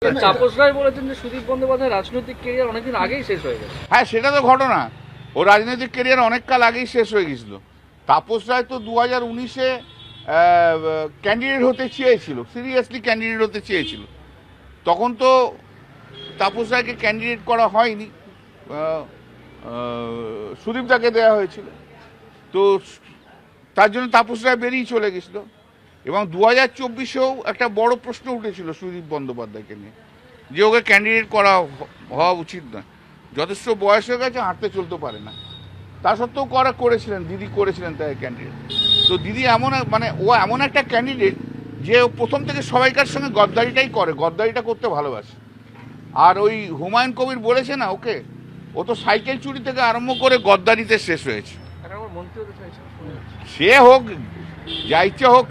তাপস রায় বলেছেন যে সুদীপ বন্দ্যোপাধ্যায় রাজনৈতিক ক্যারিয়ার অনেকদিন আগেই শেষ হয়ে গেছে। হ্যাঁ, সেটা তো ঘটনা। ও রাজনৈতিক ক্যারিয়ার অনেক কাল আগেই শেষ হয়ে গেছিল। তাপস রায় তো 2019-এ ক্যান্ডিডেট হতে চেয়েছিল, সিরিয়াসলি ক্যান্ডিডেট হতে চেয়েছিল। তখন তো তাপস রায়কে ক্যান্ডিডেট করা হয়নি, সুদীপ দাকে দেওয়া হয়েছিল। তো তার জন্য তাপস রায় বেরিয়ে চলে গেছিল। এবং 2024-এও একটা বড় প্রশ্ন উঠেছিল সুদীপ বন্দ্যোপাধ্যায়কে নিয়ে, যে ওকে ক্যান্ডিডেট করা হওয়া উচিত নয়। যথেষ্ট বয়স হয়ে গেছে, হাঁটতে চলতে পারে না। তা সত্ত্বেও করেছিলেন, দিদি করেছিলেন তাই ক্যান্ডিডেট। তো দিদি ও এমন একটা ক্যান্ডিডেট যে প্রথম থেকে সবাইকার সঙ্গে গদ্দারিটা করতে ভালোবাসে। আর ওই হুমায়ুন কবির বলেছে না ওকে, ও তো সাইকেল চুরি থেকে আরম্ভ করে গদ্দারিতে শেষ হয়েছে। সে হোক, যা ইচ্ছা হোক,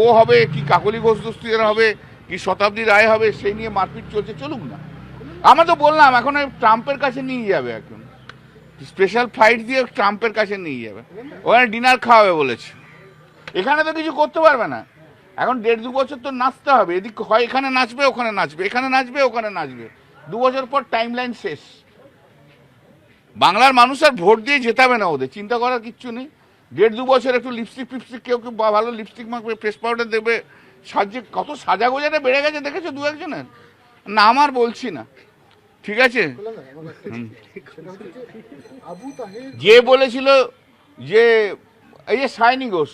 ও হবে কি কাকলি ঘোষ দস্তিদার হবে কি শতাব্দী রায় হবে, সেই নিয়ে মারপিট চলুক না। আমরা তো বললাম এখন ট্রাম্পের কাছে নিয়ে যাবে, এখন স্পেশাল ফ্লাইট দিয়ে ট্রাম্পের কাছে নিয়ে যাবে, ওখানে ডিনার খাওয়াবে বলেছে। এখানে তো কিছু করতে পারবে না, এখন 1.5-2 বছর তো নাচতে হবে। এদিক হয় এখানে নাচবে, ওখানে নাচবে, এখানে নাচবে, ওখানে নাচবে। 2 বছর পর টাইম লাইন শেষ। বাংলার মানুষ আর ভোট দিয়ে জেতাবে না, ওদের চিন্তা করার কিচ্ছু নেই। 1.5-2 বছর একটু লিপস্টিক কেউ ভালো লিপস্টিক মাখবে, ফেস পাউডার দেবে, কত সাজা গোজাটা বেড়ে গেছে দেখেছো 2-1 জনের। না আমার বলছি না, ঠিক আছে। যে বলেছিল যে এই যে সায়নী ঘোষ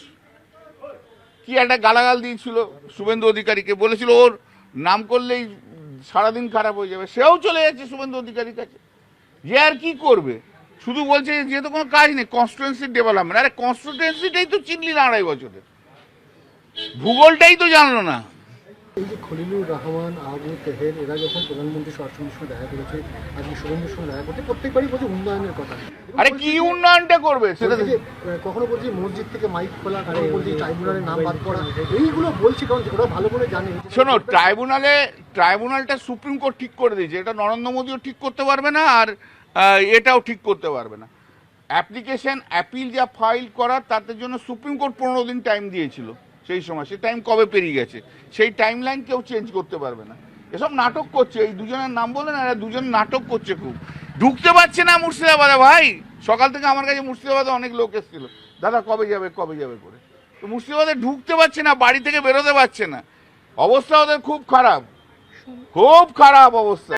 কি একটা গালাগাল দিয়েছিল শুভেন্দু অধিকারীকে, বলেছিল ওর নাম করলেই সারাদিন খারাপ হয়ে যাবে, সেও চলে যাচ্ছে শুভেন্দু অধিকারীর কাছে। যে আর কি করবে, শুধু বলছে যে তো কোনো কাজ নেই, কনস্টিটুয়েন্সির ডেভেলপমেন্ট। আরে কনস্টিটুয়েন্সিটাই তো চিনলি না 2.5 বছরে, ভূগোলটাই তো জানলো না। এই যে খলিলুর রহমান, আবু তেহের, এরা যখন প্রধানমন্ত্রী সরাসরি সঙ্গে দেখা করেছে, আজকে শুভেন্দুর সঙ্গে দেখা করতে, প্রত্যেকবারই বলছে উন্নয়নের কথা। আরে কি উন্নয়নটা করবে সেটা কখনো বলছি মসজিদ থেকে মাইক খোলা, কখনো বলছি ট্রাইব্যুনালের নাম বাদ করা, এইগুলো বলছি কারণ ওরা ভালো করে জানে। শোনো, ট্রাইব্যুনালটা সুপ্রিম কোর্ট ঠিক করে দিয়েছে, এটা নরেন্দ্র মোদীও ঠিক করতে পারবে না, আর এটাও ঠিক করতে পারবে না। অ্যাপিল যা ফাইল করার, তাতে জন্য সুপ্রিম কোর্ট 15 দিন টাইম দিয়েছিল সেই সময়। সেই টাইম কবে পেরিয়ে গেছে, সেই টাইম লাইন কেউ চেঞ্জ করতে পারবে না। এসব নাটক করছে, এই দুজনের নাম বলে না, এরা দুজন নাটক করছে খুব। ঢুকতে পারছে না মুর্শিদাবাদে। ভাই, সকাল থেকে আমার কাছে মুর্শিদাবাদে অনেক লোক এসেছিল, দাদা কবে যাবে করে। তো মুর্শিদাবাদে ঢুকতে পারছে না, বাড়ি থেকে বেরোতে পারছে না। অবস্থা ওদের খুব খারাপ অবস্থা।